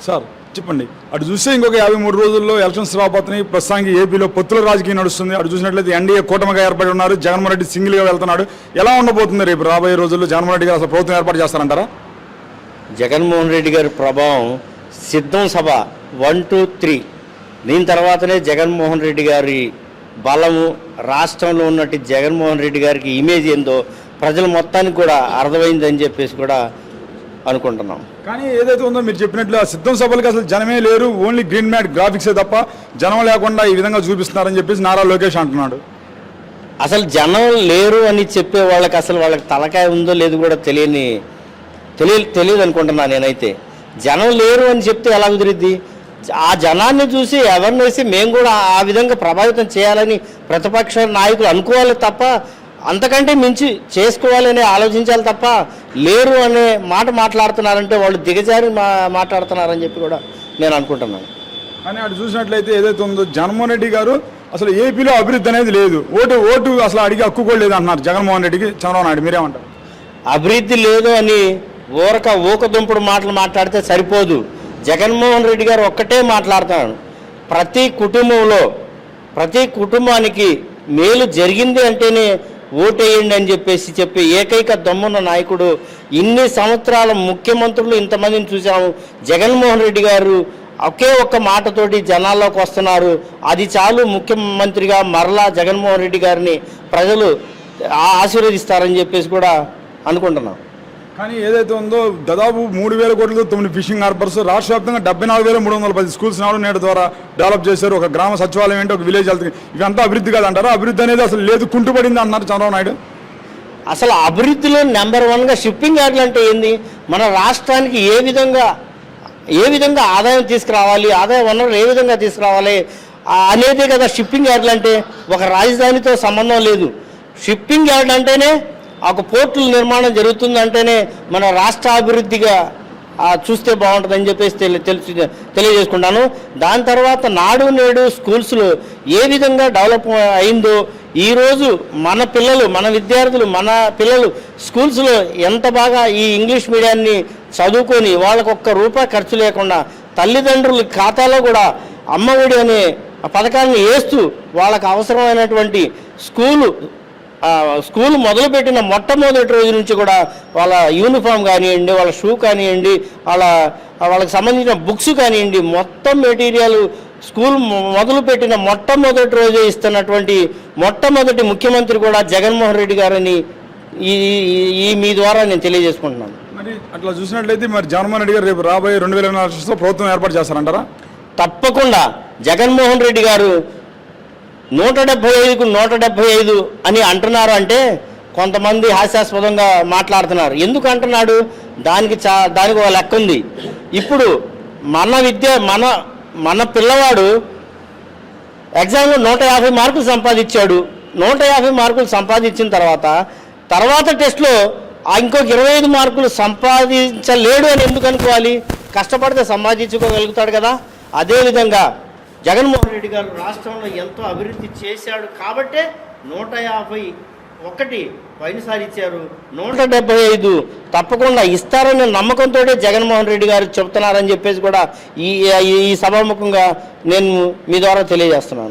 Sir చెప్పండి. అటు చూస్తే ఇంకొక 53 రోజుల్లో ఎలక్షన్స్ రాబోతున్నాయి. ప్రస్తుతానికి ఏపీలో పొత్తుల రాజకీయం నడుస్తుంది. అటు చూసినట్లయితే ఎన్డీఏ కూటమిగా ఏర్పడి ఉన్నారు. జగన్మోహన్ రెడ్డి సింగిల్గా వెళ్తున్నాడు. ఎలా ఉండబోతుంది రేపు రాబోయే రోజుల్లో? జగన్మోహన్ రెడ్డి గారు అసలు ప్రభుత్వం ఏర్పాటు చేస్తారంటారా? జగన్మోహన్ రెడ్డి గారి ప్రభావం సిద్ధం సభ 1, 2, 3 దీని తర్వాతనే జగన్మోహన్ రెడ్డి గారి బలము, రాష్ట్రంలో ఉన్నట్టు జగన్మోహన్ రెడ్డి గారికి ఇమేజ్ ఏందో ప్రజల మొత్తానికి కూడా అర్థమైందని చెప్పేసి కూడా అనుకుంటున్నాం. కానీ ఏదైతే ఉందో మీరు చెప్పినట్లు ఆ సిద్ధం సభలకు అసలు జనమే లేరు. ఓన్లీ గ్రీన్ మ్యాట్ గ్రాఫిక్సే తప్ప జనం లేకుండా ఈ విధంగా చూపిస్తున్నారని చెప్పేసి నారా లోకేష్ అంటున్నాడు. అసలు జనం లేరు అని చెప్పే వాళ్ళకి అసలు వాళ్ళకి తలకాయ ఉందో లేదు కూడా తెలియదు అనుకుంటున్నాను నేనైతే. జనం లేరు అని చెప్తే ఎలా కుదిరిద్ది? ఆ జనాన్ని చూసి అవేర్నెస్ మేము కూడా ఆ విధంగా ప్రభావితం చేయాలని ప్రతిపక్ష నాయకులు అనుకోవాలి తప్ప, అంతకంటే మించి చేసుకోవాలని ఆలోచించాలి తప్ప, లేరు అనే మాట మాట్లాడుతున్నారంటే వాళ్ళు దిగజారి మాట్లాడుతున్నారని చెప్పి కూడా నేను అనుకుంటున్నాను. కానీ అటు చూసినట్లయితే ఏదైతే ఉందో జగన్మోహన్ రెడ్డి గారు అసలు ఏపీలో అభివృద్ధి అనేది లేదు. ఓటు అసలు అడిగి హక్కు కూడా లేదు అంటున్నారు జగన్మోహన్ రెడ్డికి. చంద్రబాబు నాయుడు మీరేమంటారు? అభివృద్ధి లేదు అని ఊకదుంపుడు మాటలు మాట్లాడితే సరిపోదు. జగన్మోహన్ రెడ్డి గారు ఒక్కటే మాట్లాడుతున్నాడు. ప్రతి కుటుంబానికి మేలు జరిగింది అంటేనే ఓటేయండి అని చెప్పి ఏకైక దమ్మున్న నాయకుడు. ఇన్ని సంవత్సరాల ముఖ్యమంత్రులు ఇంతమందిని చూసాము. జగన్మోహన్ రెడ్డి గారు ఒకే ఒక్క మాటతోటి జనాల్లోకి వస్తున్నారు. అది చాలు ముఖ్యమంత్రిగా మరలా జగన్మోహన్ రెడ్డి గారిని ప్రజలు ఆశీర్వదిస్తారని చెప్పేసి కూడా అనుకుంటున్నాం. కానీ ఏదైతే ఉందో దాదాపు 3,000 కోట్లతో 9 ఫిషింగ్ హార్బర్స్, రాష్ట్ర వ్యాప్తంగా 74,310 స్కూల్స్ నేడు ద్వారా డెవలప్ చేశారు. ఒక గ్రామ సచివాలయం ఏంటి, ఒక విలేజ్ హెల్త్, ఇవంతా అభివృద్ధి కాదంటారా? అభివృద్ధి అనేది అసలు లేదు, కుంటుపడింది అన్నారు చంద్రబాబు నాయుడు. అసలు అభివృద్ధిలో నెంబర్ 1గా షిప్పింగ్ యార్డులు అంటే ఏంది? మన రాష్ట్రానికి ఏ విధంగా ఆదాయం తీసుకురావాలి, ఆదాయ వనరులు ఏ విధంగా తీసుకురావాలి అనేదే కదా షిప్పింగ్ యార్డులు అంటే. ఒక రాజధానితో సంబంధం లేదు. షిప్పింగ్ యార్డ్ అంటేనే ఒక పోర్టుల నిర్మాణం జరుగుతుందంటేనే మన రాష్ట్ర అభివృద్ధిగా చూస్తే బాగుంటుందని చెప్పేసి తెలియజేసుకుంటాను. దాని తర్వాత నాడు నేడు స్కూల్స్లో ఏ విధంగా డెవలప్ అయిందో ఈరోజు మన విద్యార్థులు మన పిల్లలు స్కూల్స్లో ఎంత బాగా ఈ ఇంగ్లీష్ మీడియాన్ని చదువుకొని వాళ్ళకు ₹1 ఖర్చు లేకుండా తల్లిదండ్రుల ఖాతాలో కూడా అమ్మఒడి అనే పథకాన్ని వేస్తూ వాళ్ళకు అవసరమైనటువంటి స్కూల్ మొదలుపెట్టిన మొట్టమొదటి రోజు నుంచి కూడా వాళ్ళ యూనిఫామ్ కానివ్వండి, వాళ్ళ షూ కానివ్వండి, వాళ్ళకి సంబంధించిన బుక్స్ కానివ్వండి, మొత్తం మెటీరియల్ స్కూల్ మొదలుపెట్టిన మొట్టమొదటి రోజే ఇస్తున్నటువంటి మొట్టమొదటి ముఖ్యమంత్రి కూడా జగన్మోహన్ రెడ్డి గారని మీ ద్వారా నేను తెలియజేసుకుంటున్నాను. మరి అట్లా చూసినట్లయితే మరి జగన్మోహన్ రెడ్డి గారు రేపు రాబోయే 2024 ప్రభుత్వం ఏర్పాటు చేస్తారంటారా? తప్పకుండా. జగన్మోహన్ రెడ్డి గారు 175కు 175 అని అంటున్నారు అంటే కొంతమంది హాస్యాస్పదంగా మాట్లాడుతున్నారు. ఎందుకు అంటున్నాడు? దానికి ఒక లెక్క ఉంది. ఇప్పుడు మన పిల్లవాడు ఎగ్జామ్లో 150 మార్కులు సంపాదించాడు. 150 మార్కులు సంపాదించిన తర్వాత టెస్ట్లో ఇంకొక 25 మార్కులు సంపాదించలేడు అని ఎందుకు అనుకోవాలి? కష్టపడితే సంపాదించుకోగలుగుతాడు కదా. అదేవిధంగా జగన్మోహన్ రెడ్డి గారు రాష్ట్రంలో ఎంతో అభివృద్ధి చేశాడు కాబట్టే 151 పోయినసారి ఇచ్చారు. 175 తప్పకుండా ఇస్తారనే నమ్మకంతో జగన్మోహన్ రెడ్డి గారు చెబుతున్నారని చెప్పేసి కూడా ఈ సభాముఖంగా నేను మీ ద్వారా తెలియజేస్తున్నాను.